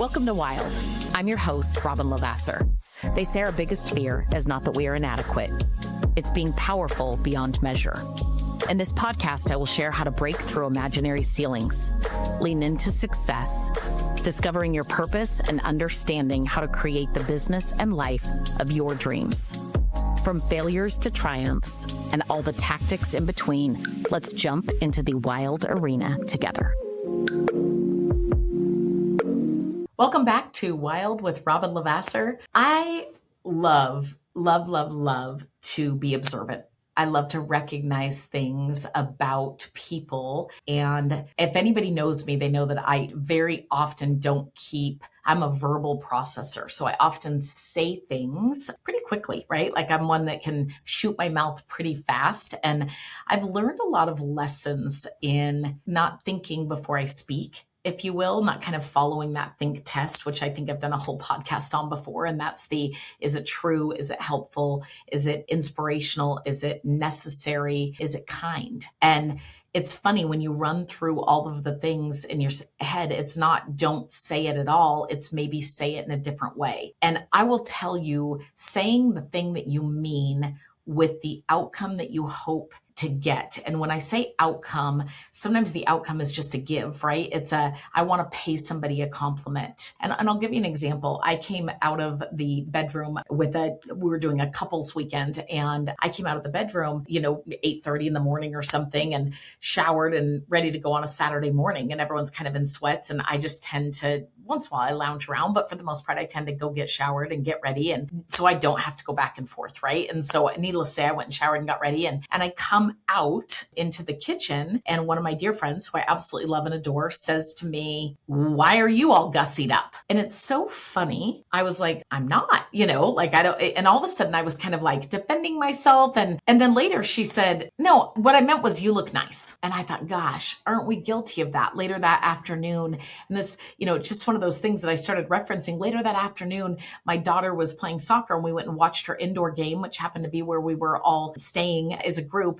Welcome to Wild. I'm your host, Robin Lavasser. They say our biggest fear is not that we are inadequate. It's being powerful beyond measure. In this podcast, I will share how to break through imaginary ceilings, lean into success, discovering your purpose, and understanding how to create the business and life of your dreams. From failures to triumphs and all the tactics in between, let's jump into the wild arena together. Welcome back to Wild with Robin Lavasser. I love to be observant. I love to recognize things about people. And if anybody knows me, they know that I very often I'm a verbal processor. So I often say things pretty quickly, right? Like I'm one that can shoot my mouth pretty fast. And I've learned a lot of lessons in not thinking before I speak, if you will, not kind of following that think test, which I think I've done a whole podcast on before. And that's is it true? Is it helpful? Is it inspirational? Is it necessary? Is it kind? And it's funny when you run through all of the things in your head, it's not don't say it at all. It's maybe say it in a different way. And I will tell you, saying the thing that you mean with the outcome that you hope to get. And when I say outcome, sometimes the outcome is just a give, right? I want to pay somebody a compliment. And I'll give you an example. I came out of the bedroom we were doing a couples weekend, and I came out of the bedroom, 8:30 in the morning or something, and showered and ready to go on a Saturday morning, and everyone's kind of in sweats. And I just tend to, once in a while I lounge around, but for the most part, I tend to go get showered and get ready. And so I don't have to go back and forth, right? And so needless to say, I went and showered and got ready, and I come out into the kitchen, and one of my dear friends who I absolutely love and adore says to me, "Why are you all gussied up?" And it's so funny. I was like, I'm not, I don't, and all of a sudden I was kind of like defending myself. And then later she said, "No, what I meant was you look nice." And I thought, gosh, aren't we guilty of that? Later that afternoon, and this, it's just one of those things that I started referencing. Later that afternoon, my daughter was playing soccer, and we went and watched her indoor game, which happened to be where we were all staying as a group.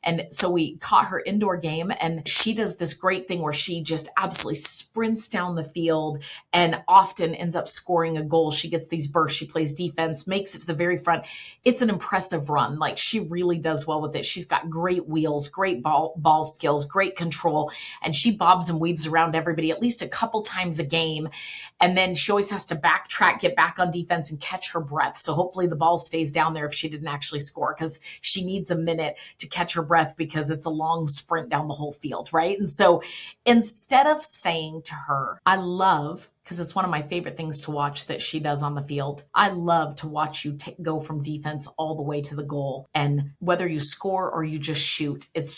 And so we caught her indoor game, and she does this great thing where she just absolutely sprints down the field and often ends up scoring a goal. She gets these bursts. She plays defense, makes it to the very front. It's an impressive run. Like, she really does well with it. She's got great wheels, great ball skills, great control. And she bobs and weaves around everybody at least a couple times a game. And then she always has to backtrack, get back on defense, and catch her breath. So hopefully the ball stays down there if she didn't actually score, because she needs a minute to catch her breath because it's a long sprint down the whole field, right? And so instead of saying to her, because it's one of my favorite things to watch that she does on the field, I love to watch you go from defense all the way to the goal. And whether you score or you just shoot, it's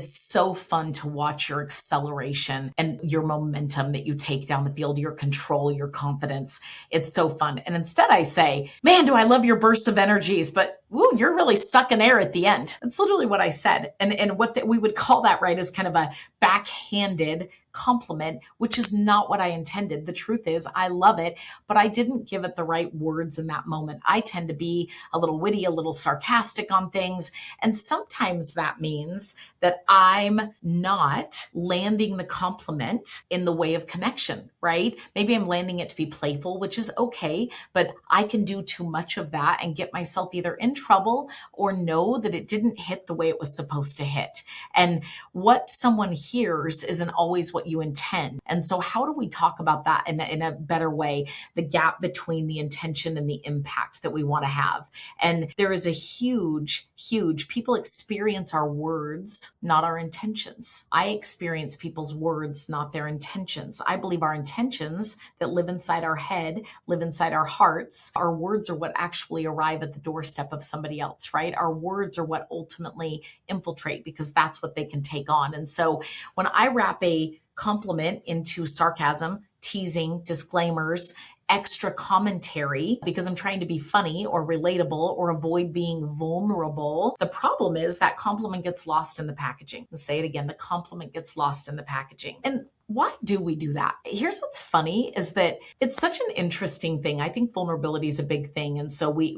so fun to watch your acceleration and your momentum that you take down the field, your control, your confidence. It's so fun. And instead I say, "Man, do I love your bursts of energies, but woo, you're really sucking air at the end." That's literally what I said. And what we would call that, right, is kind of a backhanded compliment, which is not what I intended. The truth is, I love it, but I didn't give it the right words in that moment. I tend to be a little witty, a little sarcastic on things. And sometimes that means that I'm not landing the compliment in the way of connection, right? Maybe I'm landing it to be playful, which is okay, but I can do too much of that and get myself either in trouble or know that it didn't hit the way it was supposed to hit. And what someone hears isn't always what you intend. And so how do we talk about that in a better way? The gap between the intention and the impact that we want to have. And there is a huge people experience our words, not our intentions. I experience people's words, not their intentions. I believe our intentions that live inside our head, live inside our hearts, our words are what actually arrive at the doorstep of somebody else, right? Our words are what ultimately infiltrate, because that's what they can take on. And so when I wrap a compliment into sarcasm, teasing, disclaimers, extra commentary because I'm trying to be funny or relatable or avoid being vulnerable, the problem is that compliment gets lost in the packaging. I'll say it again, the compliment gets lost in the packaging. And why do we do that? Here's what's funny is that it's such an interesting thing. I think vulnerability is a big thing. And so we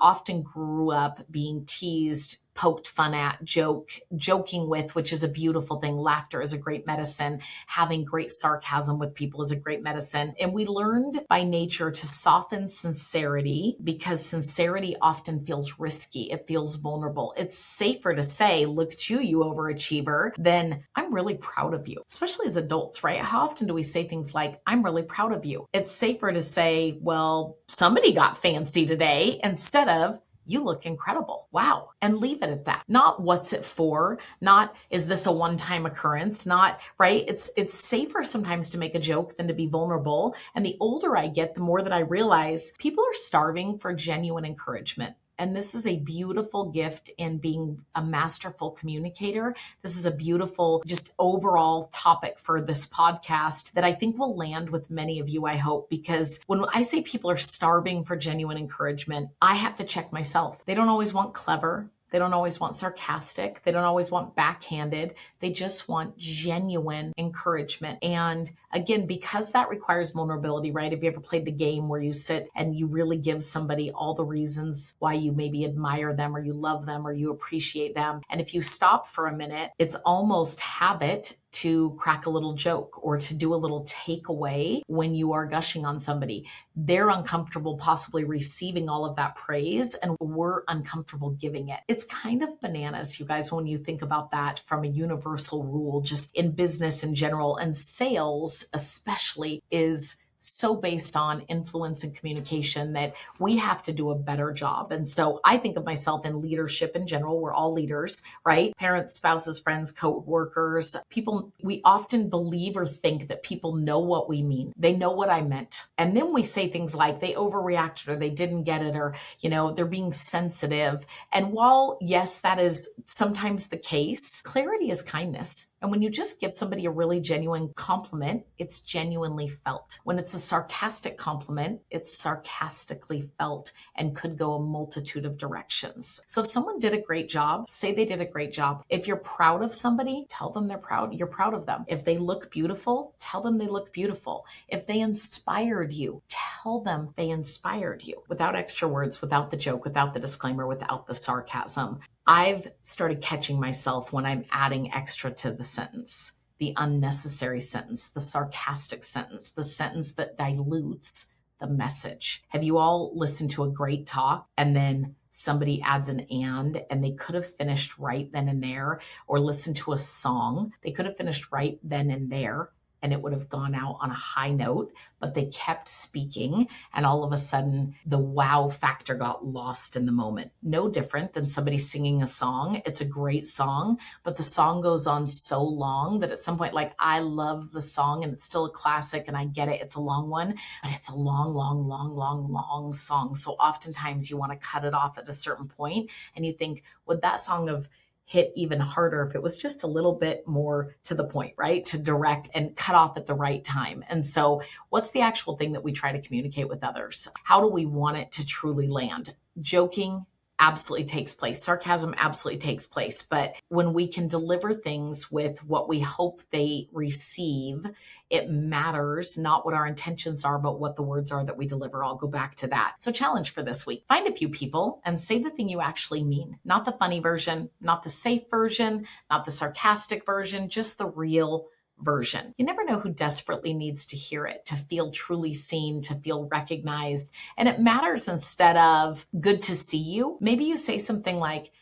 often grew up being teased, poked fun at, joking with, which is a beautiful thing. Laughter is a great medicine. Having great sarcasm with people is a great medicine. And we learned by nature to soften sincerity because sincerity often feels risky. It feels vulnerable. It's safer to say, look at you overachiever, than I'm really proud of you, especially as adults, right? How often do we say things like, I'm really proud of you? It's safer to say, well, somebody got fancy today, instead of, you look incredible. Wow. And leave it at that. Not what's it for? Not is this a one-time occurrence? Not, right? It's safer sometimes to make a joke than to be vulnerable. And the older I get, the more that I realize people are starving for genuine encouragement. And this is a beautiful gift in being a masterful communicator. This is a beautiful, just overall topic for this podcast that I think will land with many of you, I hope, because when I say people are starving for genuine encouragement, I have to check myself. They don't always want clever. They don't always want sarcastic. They don't always want backhanded. They just want genuine encouragement. And again, because that requires vulnerability, right? Have you ever played the game where you sit and you really give somebody all the reasons why you maybe admire them or you love them or you appreciate them? And if you stop for a minute, it's almost habit to crack a little joke or to do a little takeaway when you are gushing on somebody. They're uncomfortable possibly receiving all of that praise, and we're uncomfortable giving it. It's kind of bananas, you guys, when you think about that from a universal rule, just in business in general, and sales especially is so based on influence and communication that we have to do a better job. And so I think of myself in leadership in general. We're all leaders, right? Parents, spouses, friends, co-workers, people. We often believe or think that people know what we mean. They know what I meant. And then we say things like they overreacted or they didn't get it, or, they're being sensitive. And while, yes, that is sometimes the case, clarity is kindness. And when you just give somebody a really genuine compliment, it's genuinely felt. When it's a sarcastic compliment, it's sarcastically felt and could go a multitude of directions. So if someone did a great job, say they did a great job. If you're proud of somebody, tell them they're proud. You're proud of them. If they look beautiful, tell them they look beautiful. If they inspired you, tell them they inspired you. Without extra words, without the joke, without the disclaimer, without the sarcasm. I've started catching myself when I'm adding extra to the sentence, the unnecessary sentence, the sarcastic sentence, the sentence that dilutes the message. Have you all listened to a great talk and then somebody adds an and they could have finished right then and there, or listened to a song, they could have finished right then and there, and it would have gone out on a high note, but they kept speaking, and all of a sudden the wow factor got lost in the moment. No different than somebody singing a song. It's a great song, but the song goes on so long that at some point, like, I love the song and it's still a classic and I get it, it's a long one, but it's a long song. So oftentimes you want to cut it off at a certain point, and you think, would that song have hit even harder if it was just a little bit more to the point, right? To direct and cut off at the right time. And so what's the actual thing that we try to communicate with others? How do we want it to truly land? Joking absolutely takes place. Sarcasm absolutely takes place. But when we can deliver things with what we hope they receive, it matters not what our intentions are, but what the words are that we deliver. I'll go back to that. So challenge for this week, find a few people and say the thing you actually mean, not the funny version, not the safe version, not the sarcastic version, just the real version. You never know who desperately needs to hear it, to feel truly seen, to feel recognized. And it matters, instead of good to see you, maybe you say something like,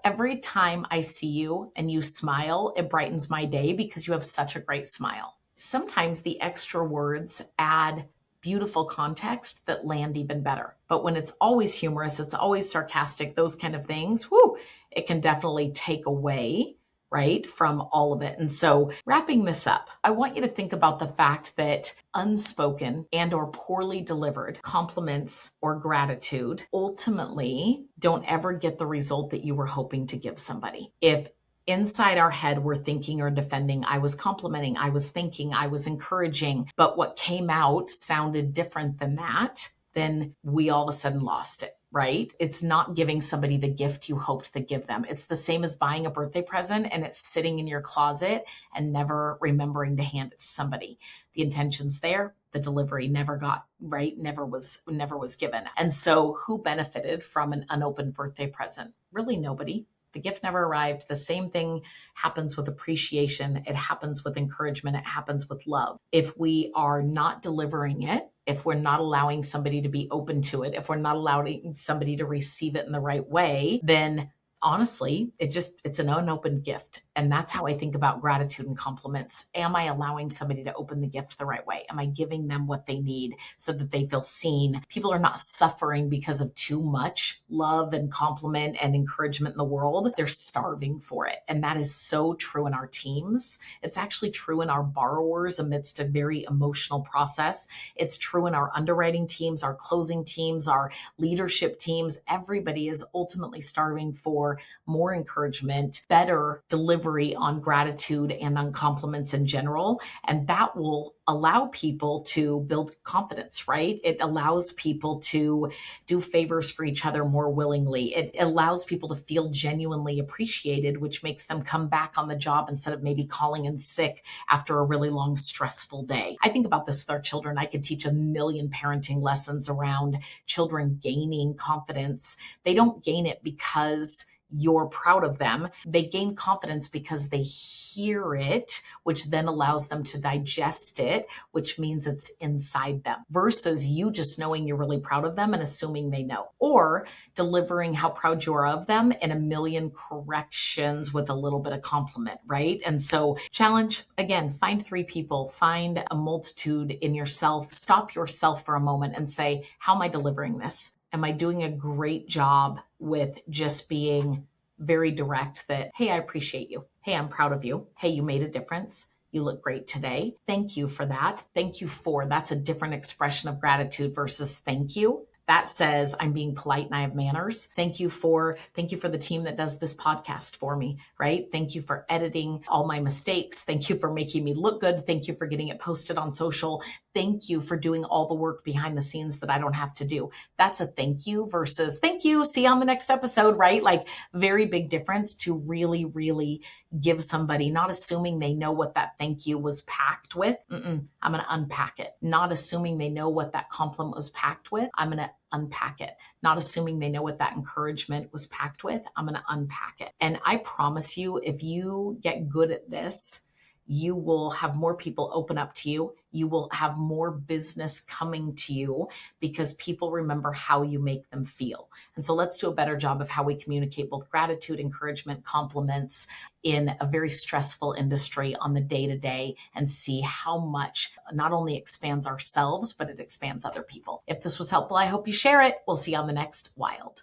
every time I see you and you smile, it brightens my day because you have such a great smile. Sometimes the extra words add beautiful context that land even better. But when it's always humorous, it's always sarcastic, those kind of things, it can definitely take away, right, from all of it. And so wrapping this up, I want you to think about the fact that unspoken and or poorly delivered compliments or gratitude ultimately don't ever get the result that you were hoping to give somebody. If inside our head we're thinking or defending, I was complimenting, I was thinking, I was encouraging, but what came out sounded different than that, then we all of a sudden lost it. Right? It's not giving somebody the gift you hoped to give them. It's the same as buying a birthday present and it's sitting in your closet and never remembering to hand it to somebody. The intention's there, the delivery never got right, never was given. And so who benefited from an unopened birthday present? Really nobody. The gift never arrived. The same thing happens with appreciation. It happens with encouragement. It happens with love. If we are not delivering it, if we're not allowing somebody to be open to it, if we're not allowing somebody to receive it in the right way, then honestly, it's an unopened gift. And that's how I think about gratitude and compliments. Am I allowing somebody to open the gift the right way? Am I giving them what they need so that they feel seen? People are not suffering because of too much love and compliment and encouragement in the world. They're starving for it. And that is so true in our teams. It's actually true in our borrowers amidst a very emotional process. It's true in our underwriting teams, our closing teams, our leadership teams. Everybody is ultimately starving for more encouragement, better delivery on gratitude and on compliments in general. And that will allow people to build confidence, right? It allows people to do favors for each other more willingly. It allows people to feel genuinely appreciated, which makes them come back on the job instead of maybe calling in sick after a really long, stressful day. I think about this with our children. I could teach a million parenting lessons around children gaining confidence. They don't gain it because you're proud of them. They gain confidence because they hear it, which then allows them to digest it, which means it's inside them, versus you just knowing you're really proud of them and assuming they know, or delivering how proud you are of them in a million corrections with a little bit of compliment, right? And so challenge, again, find 3 people, find a multitude in yourself, stop yourself for a moment and say, how am I delivering this? Am I doing a great job with just being very direct that, hey, I appreciate you. Hey, I'm proud of you. Hey, you made a difference. You look great today. Thank you for that. Thank you for, that's a different expression of gratitude versus thank you. That says I'm being polite and I have manners. Thank you for the team that does this podcast for me, right? Thank you for editing all my mistakes. Thank you for making me look good. Thank you for getting it posted on social. Thank you for doing all the work behind the scenes that I don't have to do. That's a thank you versus thank you. See you on the next episode, right? Like, very big difference to really, really give somebody, not assuming they know what that thank you was packed with. I'm going to unpack it. Not assuming they know what that compliment was packed with. I'm going to unpack it. Not assuming they know what that encouragement was packed with. I'm going to unpack it. And I promise you, if you get good at this, you will have more people open up to you. You will have more business coming to you because people remember how you make them feel. And so let's do a better job of how we communicate both gratitude, encouragement, compliments in a very stressful industry on the day-to-day, and see how much not only expands ourselves, but it expands other people. If this was helpful, I hope you share it. We'll see you on the next Wild.